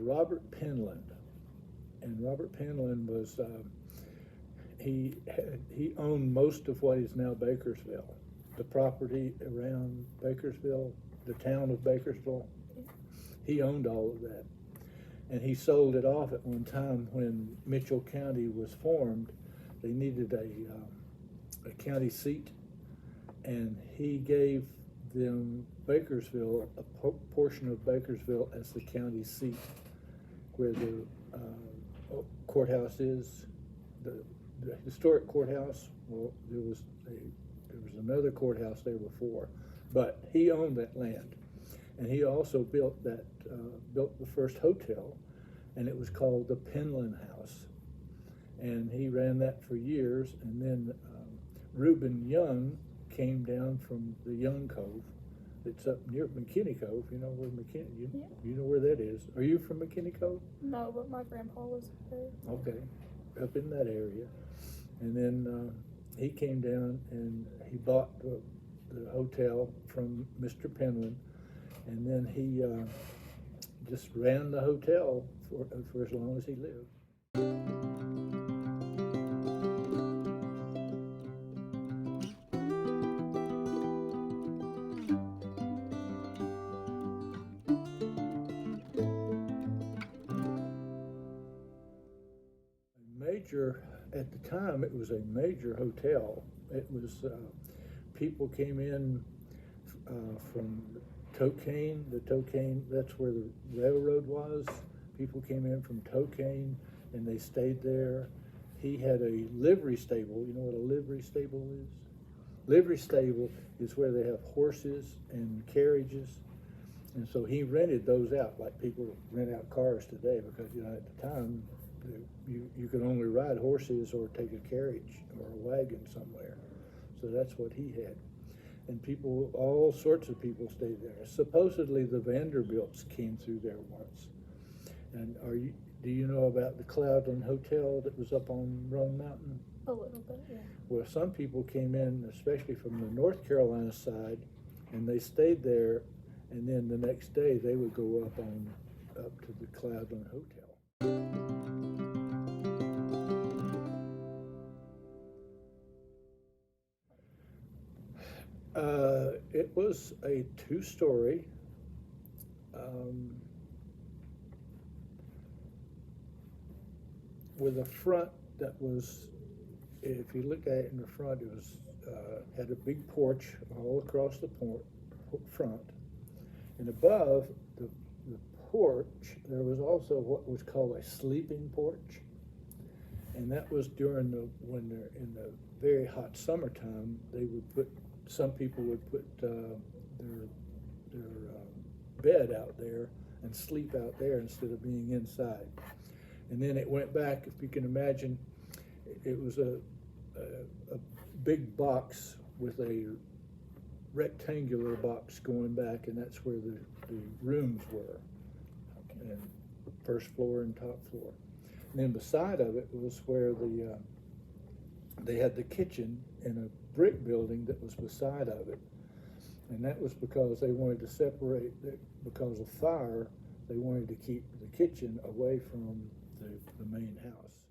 Robert Penland, and Robert Penland was he owned most of what is now Bakersville, the property around Bakersville, the town of Bakersville. He owned all of that, and he sold it off at one time when Mitchell County was formed. They needed a county seat, and he gave them Bakersville, a portion of Bakersville, as the county seat, where the courthouse is, the historic courthouse. Well, there was another courthouse there before, but he owned that land, and he also built the first hotel, and it was called the Penland House, and he ran that for years. And then Reuben Young came down from the Young Cove. It's up near Mckinney Cove. You know where Mckinney? You know where that is? Are you from Mckinney Cove? No, but my grandpa was there. Okay, up in that area. And then he came down and he bought the hotel from Mr. Penland, and then he just ran the hotel for as long as he lived. At the time, it was a major hotel. It was, people came in from Tocane. That's where the railroad was. People came in from Tocane, and they stayed there. He had a livery stable. You know what a livery stable is? Livery stable is where they have horses and carriages. And so he rented those out like people rent out cars today, because, you know, at the time, you could only ride horses or take a carriage or a wagon somewhere. So that's what he had. And people, all sorts of people stayed there. Supposedly the Vanderbilts came through there once. And do you know about the Cloudland Hotel that was up on Rome Mountain? A little bit, yeah. Well, some people came in, especially from the North Carolina side, and they stayed there, and then the next day they would go up to the Cloudland Hotel. It was a two-story. With a front that was, if you look at it in the front, it was had a big porch all across the front, and above the porch there was also what was called a sleeping porch, and that was during when they're in the very hot summertime. Some people would put their bed out there and sleep out there instead of being inside. And then it went back, if you can imagine, it was a big box with a rectangular box going back, and that's where the rooms were, and first floor and top floor. And then beside of it was where they had the kitchen in a brick building that was beside of it, and that was because they wanted to separate because of fire. They wanted to keep the kitchen away from the main house.